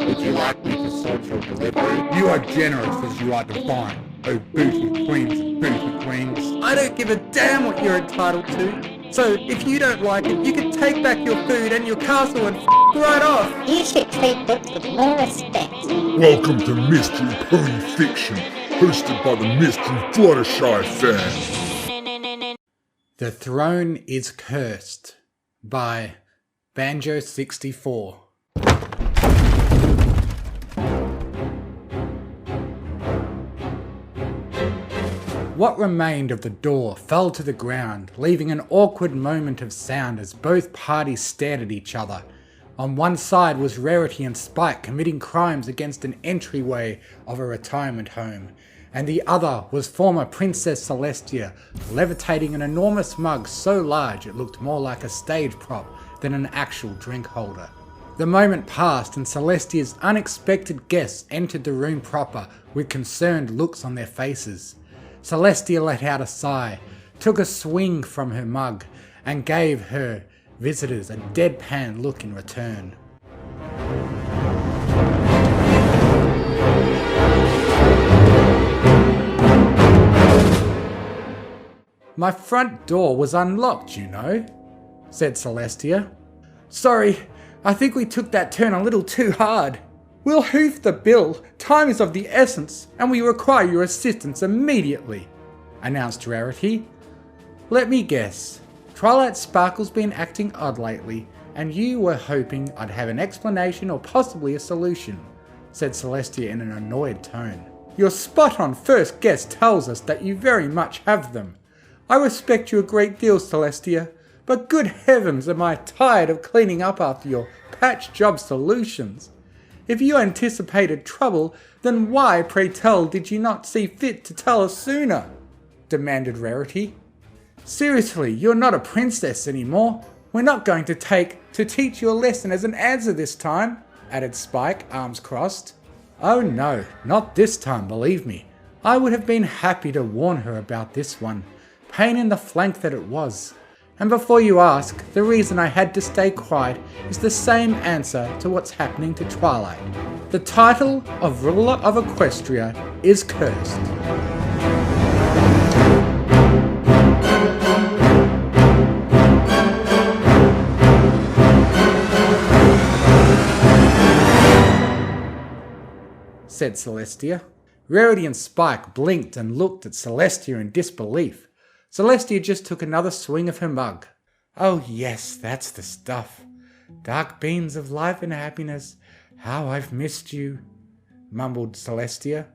Would you like me to sort your delivery? You are generous as you are divine, oh booty queens and booty queens. I don't give a damn what you're entitled to. So if you don't like it, you can take back your food and your castle and right off. You should treat Books with more respect. Welcome to Mystery Pony Fiction, hosted by the Mystery Fluttershy fan. The Throne is Cursed by Banjo64. What remained of the door fell to the ground, leaving an awkward moment of sound as both parties stared at each other. On one side was Rarity and Spike committing crimes against an entryway of a retirement home, and the other was former Princess Celestia levitating an enormous mug so large it looked more like a stage prop than an actual drink holder. The moment passed and Celestia's unexpected guests entered the room proper with concerned looks on their faces. Celestia let out a sigh, took a swing from her mug, and gave her visitors a deadpan look in return. "My front door was unlocked, you know," said Celestia. "Sorry, I think we took that turn a little too hard. We'll hoof the bill, time is of the essence, and we require your assistance immediately," announced Rarity. "Let me guess, Twilight Sparkle's been acting odd lately, and you were hoping I'd have an explanation or possibly a solution," said Celestia in an annoyed tone. "Your spot-on first guess tells us that you very much have them. I respect you a great deal, Celestia, but good heavens am I tired of cleaning up after your patch job solutions. If you anticipated trouble, then why, pray tell, did you not see fit to tell us sooner?" demanded Rarity. "Seriously, you're not a princess anymore. We're not going to teach you a lesson as an answer this time," added Spike, arms crossed. "Oh no, not this time, believe me. I would have been happy to warn her about this one. Pain in the flank that it was. And before you ask, the reason I had to stay quiet is the same answer to what's happening to Twilight. The title of Ruler of Equestria is cursed." said Celestia. Rarity and Spike blinked and looked at Celestia in disbelief. Celestia just took another swing of her mug. "Oh yes, that's the stuff. Dark beams of life and happiness. How I've missed you," mumbled Celestia.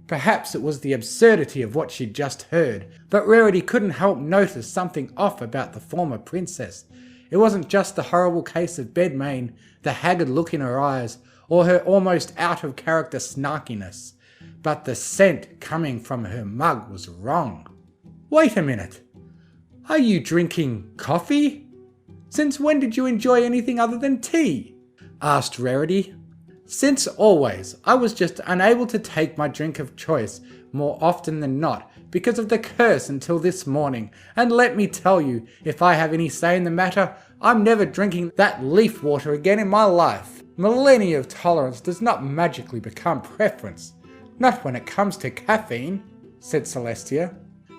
Perhaps it was the absurdity of what she'd just heard, but Rarity couldn't help notice something off about the former princess. It wasn't just the horrible case of bedmain, the haggard look in her eyes, or her almost out-of-character snarkiness, but the scent coming from her mug was wrong. "Wait a minute. Are you drinking coffee? Since when did you enjoy anything other than tea?" asked Rarity. "Since always. I was just unable to take my drink of choice more often than not because of the curse until this morning, and let me tell you, if I have any say in the matter, I'm never drinking that leaf water again in my life. Millennia of tolerance does not magically become preference. Not when it comes to caffeine," said Celestia.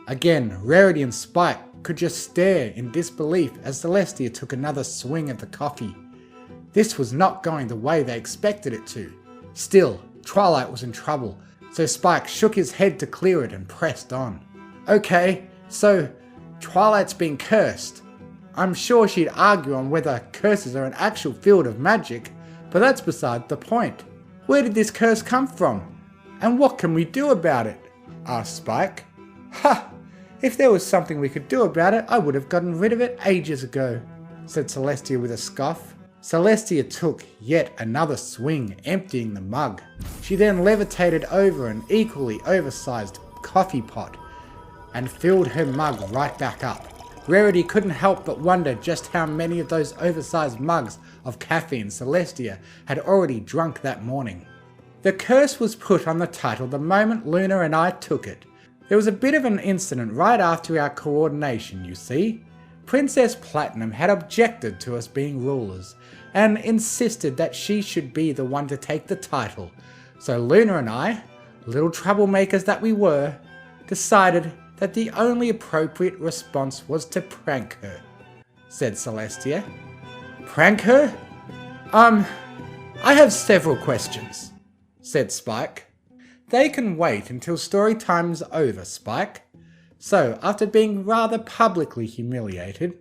Again, Rarity and Spike could just stare in disbelief as Celestia took another swing at the coffee. This was not going the way they expected it to. Still, Twilight was in trouble, so Spike shook his head to clear it and pressed on. "Okay, so Twilight's been cursed. I'm sure she'd argue on whether curses are an actual field of magic, but that's beside the point. Where did this curse come from? And what can we do about it?" asked Spike. "Ha! If there was something we could do about it, I would have gotten rid of it ages ago," said Celestia with a scoff. Celestia took yet another swing, emptying the mug. She then levitated over an equally oversized coffee pot and filled her mug right back up. Rarity couldn't help but wonder just how many of those oversized mugs of caffeine Celestia had already drunk that morning. "The curse was put on the title the moment Luna and I took it. There was a bit of an incident right after our coordination, you see. Princess Platinum had objected to us being rulers and insisted that she should be the one to take the title. So Luna and I, little troublemakers that we were, decided that the only appropriate response was to prank her, said Celestia. Prank her? I have several questions, said Spike. They can wait until story time's over, Spike. So, after being rather publicly humiliated,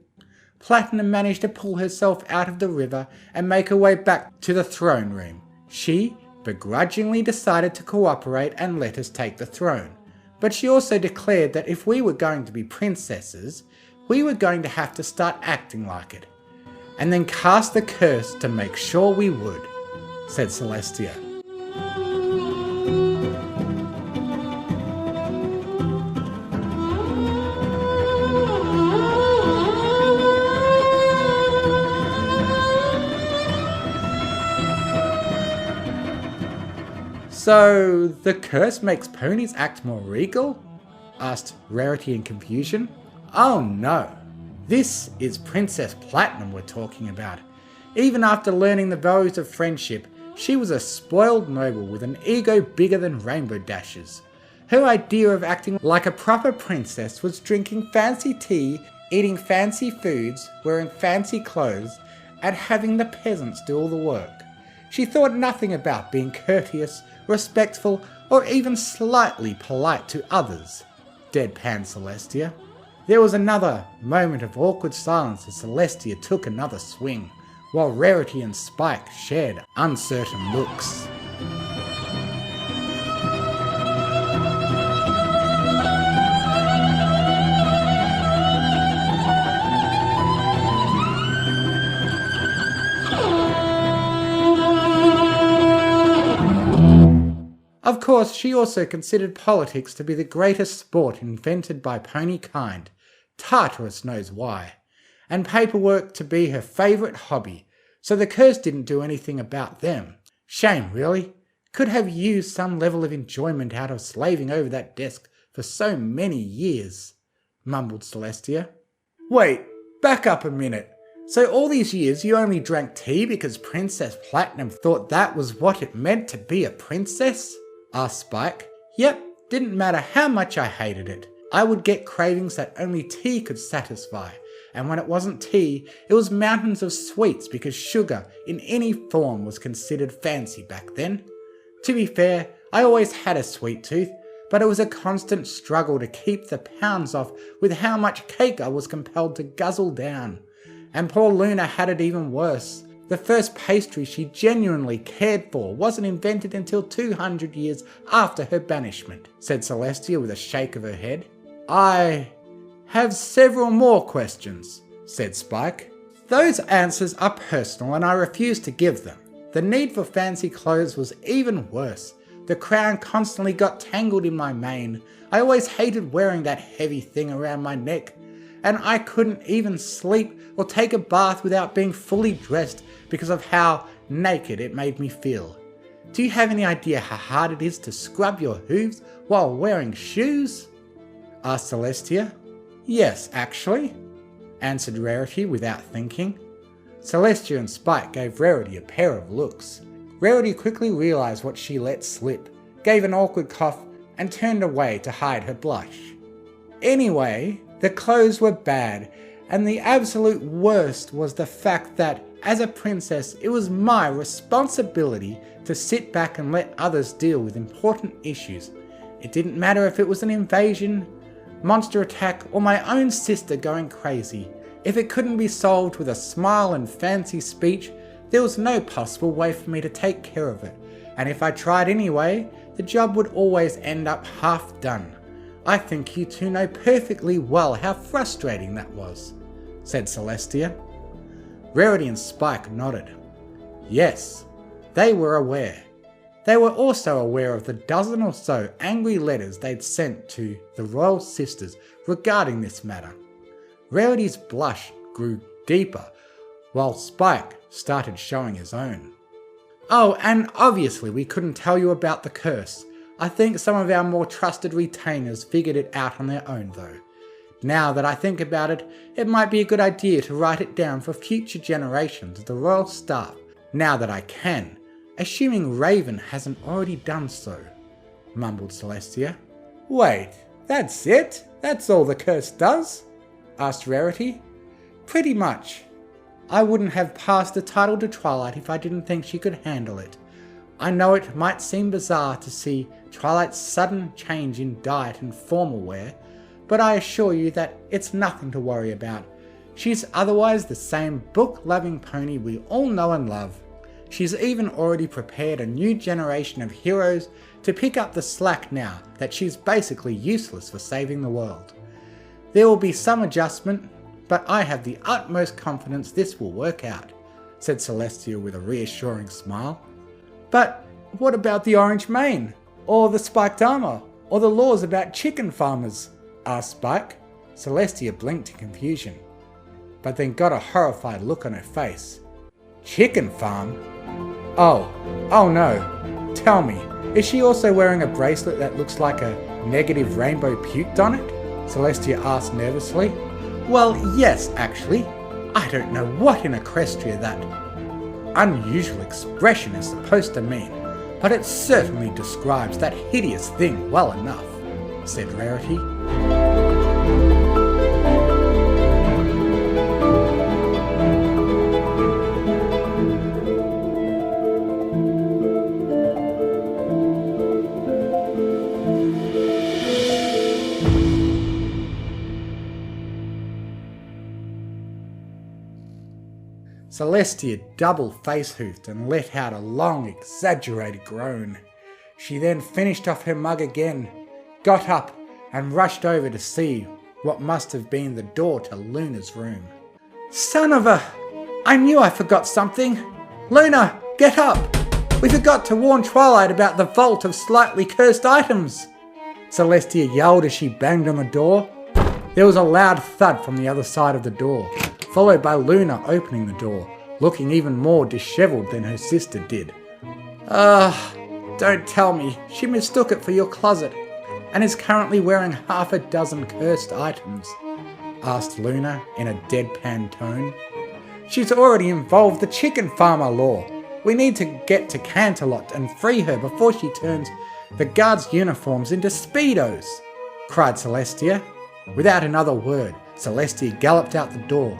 Platinum managed to pull herself out of the river and make her way back to the throne room. She begrudgingly decided to cooperate and let us take the throne. But she also declared that if we were going to be princesses, we were going to have to start acting like it, and then cast the curse to make sure we would, said Celestia. So, the curse makes ponies act more regal? Asked Rarity in confusion. Oh no, this is Princess Platinum we're talking about. Even after learning the values of friendship, she was a spoiled noble with an ego bigger than Rainbow Dash's. Her idea of acting like a proper princess was drinking fancy tea, eating fancy foods, wearing fancy clothes, and having the peasants do all the work. She thought nothing about being courteous, respectful, or even slightly polite to others, deadpanned Celestia. There was another moment of awkward silence as Celestia took another swing, while Rarity and Spike shared uncertain looks. Of course, she also considered politics to be the greatest sport invented by pony kind. Tartarus knows why. And paperwork to be her favourite hobby, so the curse didn't do anything about them. Shame, really. Could have used some level of enjoyment out of slaving over that desk for so many years, mumbled Celestia. Wait, back up a minute. So all these years you only drank tea because Princess Platinum thought that was what it meant to be a princess? Asked Spike. Yep, didn't matter how much I hated it. I would get cravings that only tea could satisfy, and when it wasn't tea, it was mountains of sweets because sugar in any form was considered fancy back then. To be fair, I always had a sweet tooth, but it was a constant struggle to keep the pounds off with how much cake I was compelled to guzzle down. And poor Luna had it even worse. The first pastry she genuinely cared for wasn't invented until 200 years after her banishment, said Celestia with a shake of her head. I have several more questions, said Spike. Those answers are personal and I refuse to give them. The need for fancy clothes was even worse. The crown constantly got tangled in my mane. I always hated wearing that heavy thing around my neck. And I couldn't even sleep or take a bath without being fully dressed because of how naked it made me feel. Do you have any idea how hard it is to scrub your hooves while wearing shoes? Asked Celestia. Yes, actually, answered Rarity without thinking. Celestia and Spike gave Rarity a pair of looks. Rarity quickly realised what she let slip, gave an awkward cough, and turned away to hide her blush. Anyway, the clothes were bad, and the absolute worst was the fact that, as a princess, it was my responsibility to sit back and let others deal with important issues. It didn't matter if it was an invasion, monster attack, or my own sister going crazy. If it couldn't be solved with a smile and fancy speech, there was no possible way for me to take care of it, and if I tried anyway, the job would always end up half done. I think you two know perfectly well how frustrating that was, said Celestia. Rarity and Spike nodded. Yes, they were aware. They were also aware of the dozen or so angry letters they'd sent to the royal sisters regarding this matter. Rarity's blush grew deeper, while Spike started showing his own. Oh, and obviously we couldn't tell you about the curse. I think some of our more trusted retainers figured it out on their own though. Now that I think about it, it might be a good idea to write it down for future generations of the royal staff, now that I can, assuming Raven hasn't already done so, mumbled Celestia. Wait, that's it? That's all the curse does? Asked Rarity. Pretty much. I wouldn't have passed the title to Twilight if I didn't think she could handle it. I know it might seem bizarre to see Twilight's sudden change in diet and formal wear, but I assure you that it's nothing to worry about. She's otherwise the same book-loving pony we all know and love. She's even already prepared a new generation of heroes to pick up the slack now that she's basically useless for saving the world. There will be some adjustment, but I have the utmost confidence this will work out, said Celestia with a reassuring smile. But what about the orange mane? Or the spiked armor? Or the laws about chicken farmers? Asked Spike. Celestia blinked in confusion, but then got a horrified look on her face. Chicken farm? Oh no. Tell me, is she also wearing a bracelet that looks like a negative rainbow puked on it? Celestia asked nervously. Well, yes, actually. I don't know what in Equestria that unusual expression is supposed to mean, but it certainly describes that hideous thing well enough, said Rarity. Celestia double face-hoofed and let out a long, exaggerated groan. She then finished off her mug again, got up and rushed over to see what must have been the door to Luna's room. Son of a... I knew I forgot something! Luna, get up! We forgot to warn Twilight about the vault of slightly cursed items! Celestia yelled as she banged on the door. There was a loud thud from the other side of the door, followed by Luna opening the door, looking even more dishevelled than her sister did. Don't tell me, she mistook it for your closet, and is currently wearing half a dozen cursed items, asked Luna in a deadpan tone. She's already involved the chicken farmer law. We need to get to Canterlot and free her before she turns the guards' uniforms into Speedos, cried Celestia. Without another word, Celestia galloped out the door.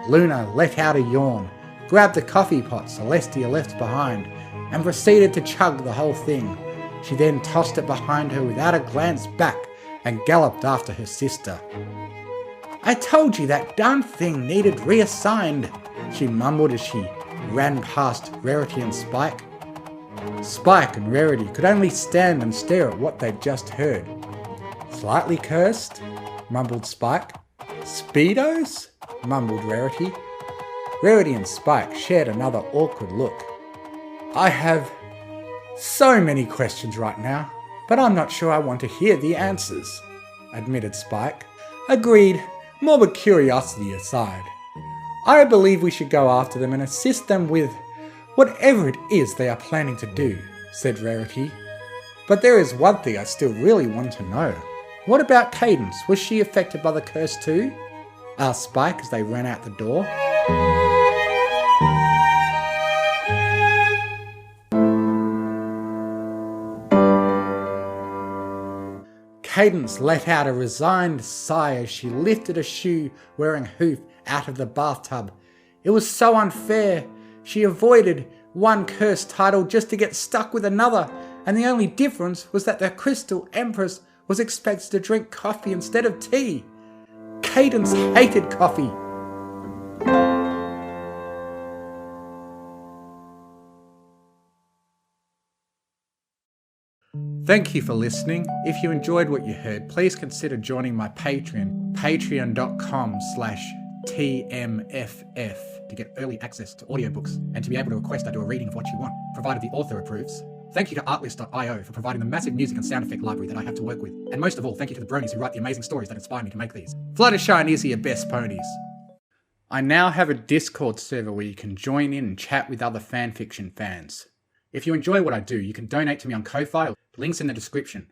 Luna let out a yawn, grabbed the coffee pot Celestia left behind, and proceeded to chug the whole thing. She then tossed it behind her without a glance back and galloped after her sister. I told you that darn thing needed reassigned, she mumbled as she ran past Rarity and Spike. Spike and Rarity could only stand and stare at what they'd just heard. Slightly cursed? Mumbled Spike. Speedos? Mumbled Rarity. Rarity and Spike shared another awkward look. I have so many questions right now, but I'm not sure I want to hear the answers, admitted Spike. Agreed, morbid curiosity aside. I believe we should go after them and assist them with whatever it is they are planning to do, said Rarity. But there is one thing I still really want to know. What about Cadence? Was she affected by the curse too? Asked Spike as they ran out the door. Cadence let out a resigned sigh as she lifted a shoe-wearing hoof out of the bathtub. It was so unfair. She avoided one cursed title just to get stuck with another, and the only difference was that the Crystal Empress was expected to drink coffee instead of tea. Cadence hated coffee. Thank you for listening. If you enjoyed what you heard, please consider joining my Patreon, patreon.com/TMFF, to get early access to audiobooks and to be able to request I do a reading of what you want, provided the author approves. Thank you to Artlist.io for providing the massive music and sound effect library that I have to work with. And most of all, thank you to the bronies who write the amazing stories that inspire me to make these. Fluttershy and Izzy are best ponies. I now have a Discord server where you can join in and chat with other fanfiction fans. If you enjoy what I do, you can donate to me on Ko-Fi, links in the description.